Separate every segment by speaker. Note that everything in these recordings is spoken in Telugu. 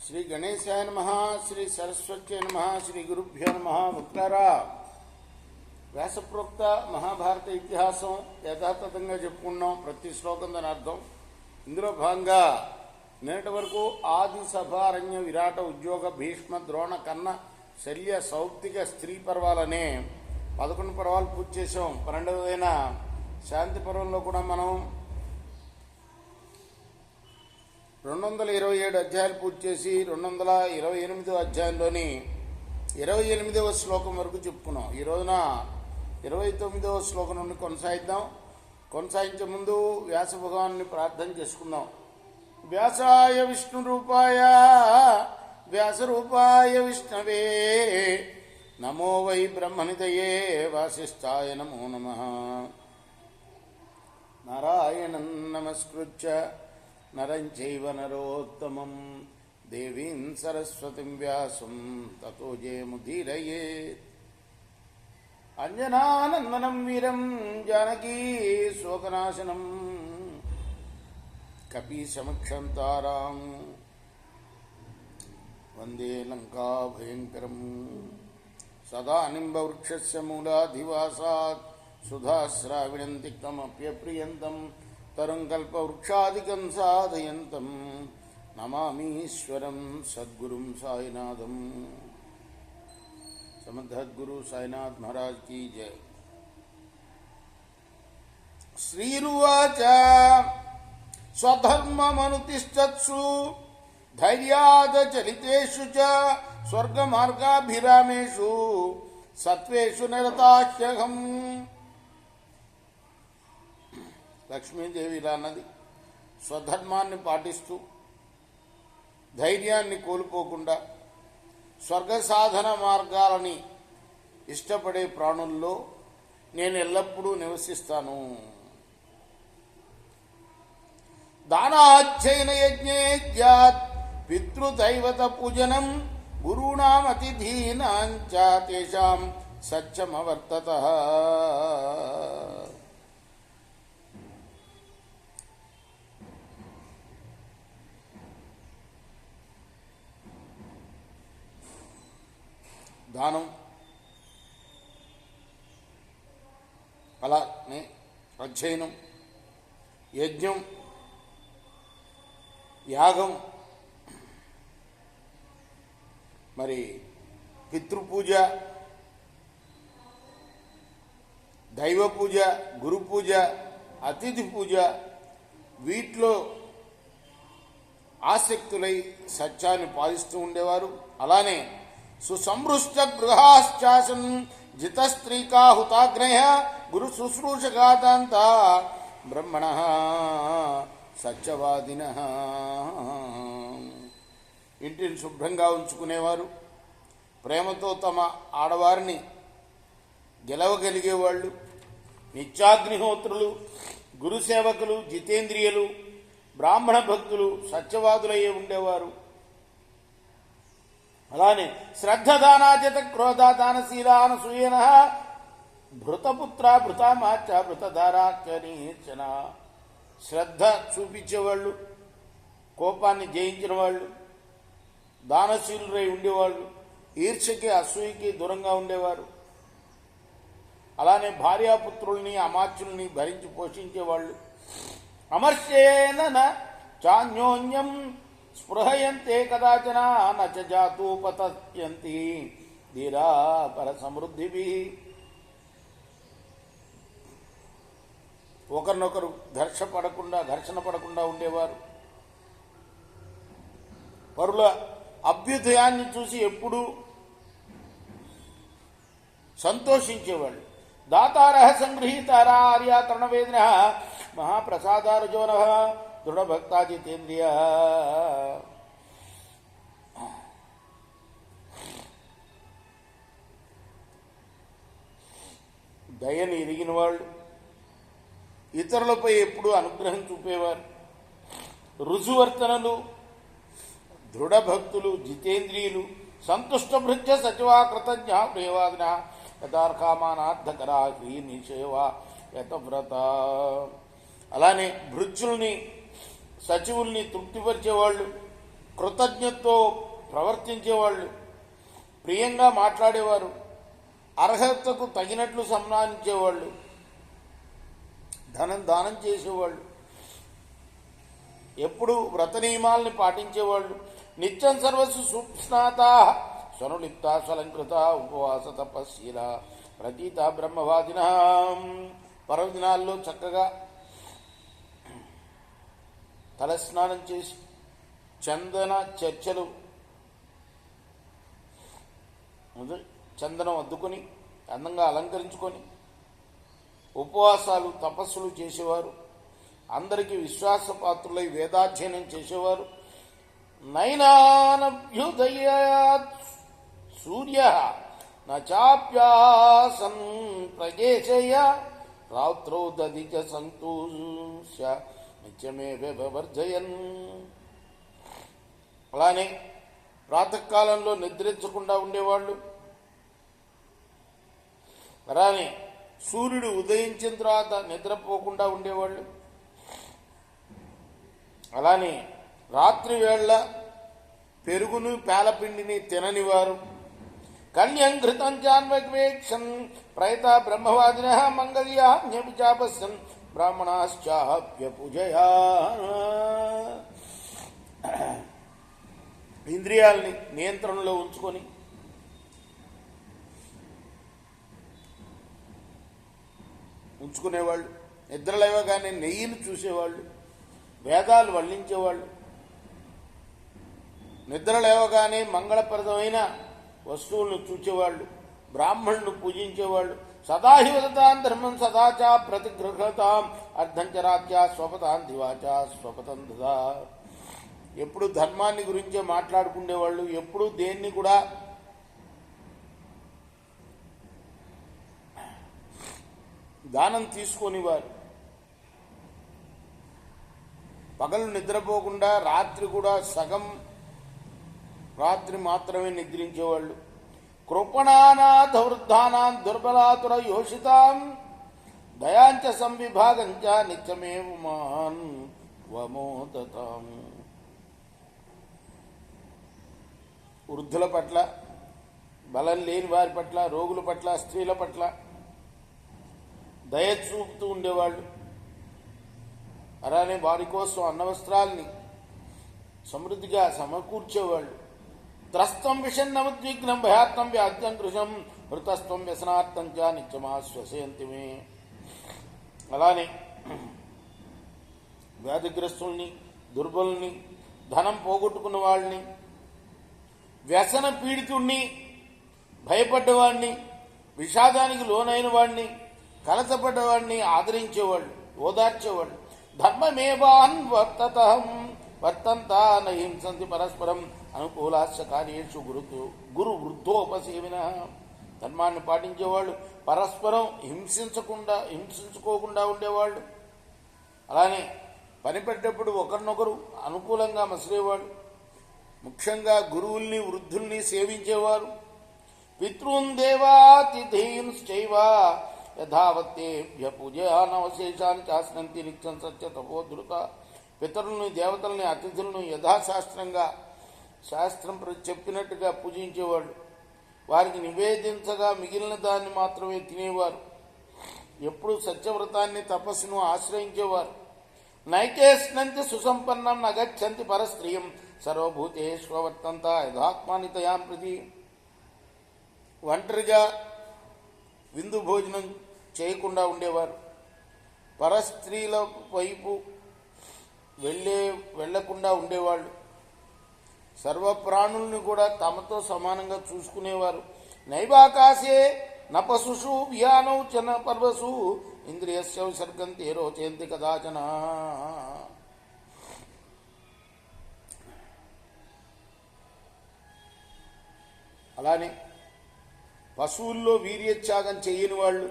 Speaker 1: శ్రీ గణేశాయ నమః, శ్రీ సరస్వత్యై నమః, శ్రీ గురుభ్యో నమః. ముక్తారా వ్యాసప్రోక్త మహాభారత ఇతిహాసం యథాతథంగా చెప్పుకున్నాం. ప్రతి శ్లోకం దాని అర్థం. ఇందులో భాగంగా నేటి వరకు ఆది సభ, అరణ్య, విరాట, ఉద్యోగ, భీష్మ, ద్రోణ, కన్న, శల్య, సౌప్తిక, స్త్రీ పర్వాలనే 11 పర్వాలు పూర్తి చేసాం. 12వదైన శాంతి పర్వంలో కూడా మనం 227 అధ్యాయాలు పూర్తి చేసి 228వ అధ్యాయంలోని 28వ శ్లోకం వరకు చెప్పుకున్నాం. ఈ రోజున 29వ శ్లోకం నుండి కొనసాగిద్దాం. కొనసాగించే ముందు వ్యాస భగవాన్ని ప్రార్థన చేసుకుందాం. వ్యాసాయ విష్ణు రూపాయ వ్యాస రూపాయ విష్ణవే నమో వై బ్రహ్మనిదయే వాసిష్ఠాయ నమో నమః. నారాయణం నమస్కృత్య నరం చైవ నరోత్తమం దేవీం సరస్వతిం వ్యాసం తతో జయముదీరయేత్. అంజనానందనం వీరం జానకీ శోకనాశనం కపీశమక్షం తారాం వందే లంకా భయంకరం. సదా నింబవృక్షస్య మూలాధివాసాత్ సుధాశ్రావిణం తిక్తమప్యప్రియంతం తరుం కల్పవృక్షాదికం సాధయంతం నమామీశ్వరం సద్గురుం సాయినాథం. సమర్థద్గురు సాయినాథ్ మహారాజ్ కీ జయ. శ్రీరువాచ స్వధర్మమనుతిష్టత్సు ధైర్యాదచలితేషు చ స్వర్గమార్గాభిరామేషు సత్వేషు నిరతాహ్యహం. లక్ష్మీదేవి ఇలా అన్నది, స్వధర్మాన్ని పాటిస్తూ ధైర్యాన్ని కోల్పోకుండా స్వర్గ సాధన మార్గాలని ఇష్టపడే ప్రాణుల్లో నేను ఎల్లప్పుడూ నివసిస్తాను. దానాధ్యయన యజ్ఞేజ్యాత్ పితృదైవత పూజనం గురూణామతిధీనాంచ తేషాం సత్యమవర్తతః. దానం, అలానే అధ్యయనం, యజ్ఞం, యాగం, మరి పితృపూజ, దైవ పూజ, గురు పూజ, అతిథి పూజ, వీటిలో ఆసక్తులై సత్యాన్ని పాలిస్తూ ఉండేవారు. అలానే సుసంపృష్ట గృహాశ్చాసన్ జితస్త్రీకా హుతాగ్రయ గురు శుశ్రూషఘాతాంత బ్రహ్మణ సత్యవాదిన. ఇంటిని శుభ్రంగా ఉంచుకునేవారు, ప్రేమతో తమ ఆడవారిని గెలవగలిగేవాళ్ళు, నిత్యాగ్నిహోత్రులు, గురుసేవకులు, జితేంద్రియులు, బ్రాహ్మణ భక్తులు, సత్యవాదులయ్యే ఉండేవారు. అలానే శ్రద్ధదానాజత క్రోధాదానశీలానసూయన భృతపుత్ర భృతామాచ భృతధారాచన. శ్రద్ధ చూపించేవాళ్ళు, కోపాన్ని జయించిన వాళ్ళు, దానశీలురై ఉండేవాళ్ళు, ఈర్ష్యకి అసూయకి దూరంగా ఉండేవారు. అలానే భార్యాపుత్రుల్ని అమాత్యుల్ని భరించి పోషించేవాళ్ళు. అమర్ష్యేన చాన్యోన్యం స్పృహయంతే కదాచన నచ జాతూపతయంతి ధీరా పర సమృద్ధిభి. ఒకరినొకరు ఘర్షణ పడకుండా ఉండేవారు. పరుల అభ్యుదయాన్ని చూసి ఎప్పుడూ సంతోషించేవాళ్ళు. దాతారః సంగృహీతారా ఆర్యా తరుణవేదిన మహాప్రసాదారజోన దృఢభక్తా జితేంద్రియ. దయని ఎరిగిన వాళ్ళు, ఇతరులపై ఎప్పుడూ అనుగ్రహం చూపేవారు. రుజువర్తనలు, దృఢభక్తులు, జితేంద్రియులు, సంతుష్ట భృత్య సచివా కృతజ్ఞ ప్రియవాదిన యథార్థకామానార్థకరా నిషేవా యతవ్రత. అలానే భృత్యుల్ని, సచివుల్ని తృప్తిపరిచేవాళ్ళు, కృతజ్ఞతతో ప్రవర్తించేవాళ్ళు, ప్రియంగా మాట్లాడేవారు, అర్హతకు తగినట్లు సన్మానించేవాళ్ళు, ధనం దానం చేసేవాళ్ళు, ఎప్పుడు వ్రత నియమాలని పాటించేవాళ్ళు, నిత్యం సర్వస్సు సుస్నాత స్వనులిప్త స్వలంకృత ఉపవాస తపశీల ప్రతీత బ్రహ్మవాదిన. పర్వదినాల్లో చక్కగా తలస్నానం చేసి చందన చర్చలు చందనం అద్దుకొని అందంగా అలంకరించుకొని ఉపవాసాలు తపస్సులు చేసేవారు, అందరికీ విశ్వాసపాత్రులై వేదాధ్యయనం చేసేవారు. నైనానభ్యుదయాత్ సూర్య నాప్యాసన్ ప్రజేశయ రాత్రౌ దదిచ సంతోష నిత్యమే వ్యవర్జయన్. అలానే ప్రాతకాలంలో నిద్రించకుండా ఉండేవాళ్ళు, అలానే సూర్యుడు ఉదయించిన తర్వాత నిద్రపోకుండా ఉండేవాళ్ళు, అలానే రాత్రి వేళ పెరుగును పేలపిండిని తిననివారు. కన్యం ఘృతం చాన్వేక్షన్ ప్రయత బ్రహ్మవాదిన మంగళ్యాప్యపసన్ బ్రాహ్మణాశ్చాప్య పూజయా. ఇంద్రియాలని నియంత్రణలో ఉంచుకొని ఉంచుకునేవాళ్ళు, నిద్రలేవగానే నెయ్యిని చూసేవాళ్ళు, వేదాలు వల్లించేవాళ్ళు, నిద్ర లేవగానే మంగళప్రదమైన వస్తువులను చూచేవాళ్ళు, బ్రాహ్మణులను పూజించేవాళ్ళు. సదాహి వదతాం ధర్మం సదాచ ప్రతిగృహతాం అర్ధంచరాత్యా స్వపతాం దివాచా స్వపతం దదా. ఎప్పుడు ధర్మాన్ని గురించే మాట్లాడుకునేవాళ్ళు, ఎప్పుడు దేన్ని కూడా దానం తీసుకొనివారు. పగలు నిద్రపోకుండా రాత్రి కూడా సగం రాత్రి మాత్రమే నిద్రించేవాళ్ళు. కృపణానాథ వృద్ధానాం దుర్బలాతుర యోషితాం దయాంచ సంవిభాగంచ నిత్యమేవ మాన్ వమోదతాం. వృద్ధుల పట్ల, బలం లేని వారి పట్ల, రోగుల పట్ల, స్త్రీల పట్ల దయ చూపుతూ ఉండేవాళ్ళు. అలానే వారి కోసం అన్నవస్త్రాల్ని సమృద్ధిగా సమకూర్చేవాళ్ళు. త్రస్తం విషన్నముద్విగ్నం భయాత్తం వ్యాధ్యం కృషం హృతస్వం వ్యసనార్థం చ నిత్యమాశ్వసయంతిమే. అలానే వ్యాధిగ్రస్తుల్ని, దుర్బలుల్ని, ధనం పోగొట్టుకున్న వాళ్ళని, వ్యసన పీడితుణ్ణి, భయపడ్డవాడిని, విషాదానికి లోనైన వాడిని, కలతపడ్డవాడిని ఆదరించేవాళ్ళు, ఓదార్చేవాళ్ళు. ధర్మమేవాన్ వర్తంతా నహింసంతి పరస్పరం అనుకూలాశ కార్యేషు గురు వృద్ధోపసేవిన. ధర్మాన్ని పాటించేవాళ్ళు, పరస్పరం హింసించుకోకుండా ఉండేవాళ్ళు. అలానే పనిపెట్టేటప్పుడు ఒకరినొకరు అనుకూలంగా మసిలేవాళ్ళు. ముఖ్యంగా గురువుల్ని, వృద్ధుల్ని సేవించేవారు. పితృన్ దేవాతిథీంశ్చైవ యథావత్తేభ్య పూజయానవశేషాన్ని చాస్నంతి నిత్యం సత్య తపోధృత. పితరుల్ని, దేవతల్ని, అతిథులను యథాశాస్త్రంగా శాస్త్రం చెప్పినట్టుగా పూజించేవాళ్ళు. వారికి నివేదించగా మిగిలిన దాన్ని మాత్రమే తినేవారు. ఎప్పుడు సత్యవ్రతాన్ని, తపస్సును ఆశ్రయించేవారు. నైకేస్నంతి సుసంపన్నం నగచ్చంతి పరస్త్రియం సర్వభూతేష్వర్తంత యథాత్మానితయాం ప్రతి. ఒంటరిగా విందు భోజనం చేయకుండా ఉండేవారు. పరస్త్రీల వైపు వెళ్లకుండా ఉండేవాళ్ళు. సర్వప్రాణుల్ని కూడా తమతో సమానంగా చూసుకునేవారు. నైవాకాశే నపశుషు వ్యానౌ చన పర్వసు ఇంద్రియస్య విసర్గంతే రోచయంతి కదాచన. అలానే పశువుల్లో వీర్యత్యాగం చేయని వాళ్ళు,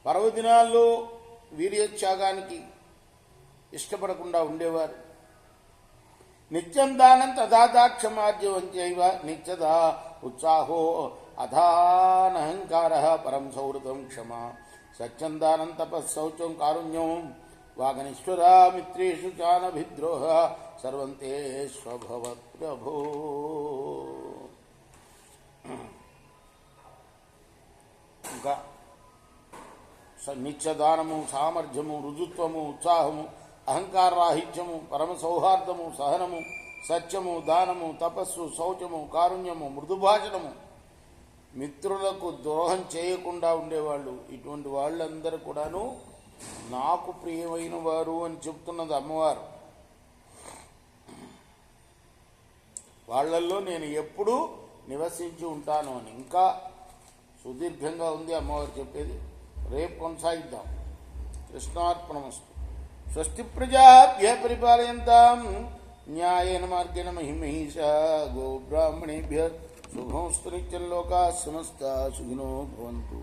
Speaker 1: పర్వదినాల్లో వీర్యత్యాగానికి ఇష్టపడకుండా ఉండేవారు. నిత్యం దానం తదాదాక్షమార్జవంచైవ నిత్యదా ఉత్సాహో అధానహంకార పరం సౌహృదం క్షమ సత్యం దానం తపశౌచం కారుణ్యం వాగనిశ్వరా మిత్రేషు చానభిద్రోహ సర్వంతే స్వభవత్ ప్రభో. ఇంకా నిత్యదానము, సామర్థ్యము, రుజుత్వము, ఉత్సాహము, అహంకారరాహిత్యము, పరమ సౌహార్దము, సహనము, సత్యము, దానము, తపస్సు, శౌచము, కారుణ్యము, మృదుభాషణము, మిత్రులకు ద్రోహం చేయకుండా ఉండేవాళ్ళు, ఇటువంటి వాళ్ళందరూ కూడాను నాకు ప్రియమైన వారు అని చెప్తున్నది అమ్మవారు. వాళ్ళల్లో నేను ఎప్పుడూ నివసించి ఉంటాను అని. ఇంకా సుదీర్ఘంగా ఉంది అమ్మవారు చెప్పేది, రేపు కొనసాగిద్దాం. కృష్ణార్పణమస్తు. స్వస్తి ప్రజాభ్య పరిపాలయంతాం న్యాయేన మార్గేణ మహిమహీషా గోబ్రాహ్మణేభ్య శుభమస్తు. నిత్యం లోకాః సమస్తాః సుఖినో భవంతు.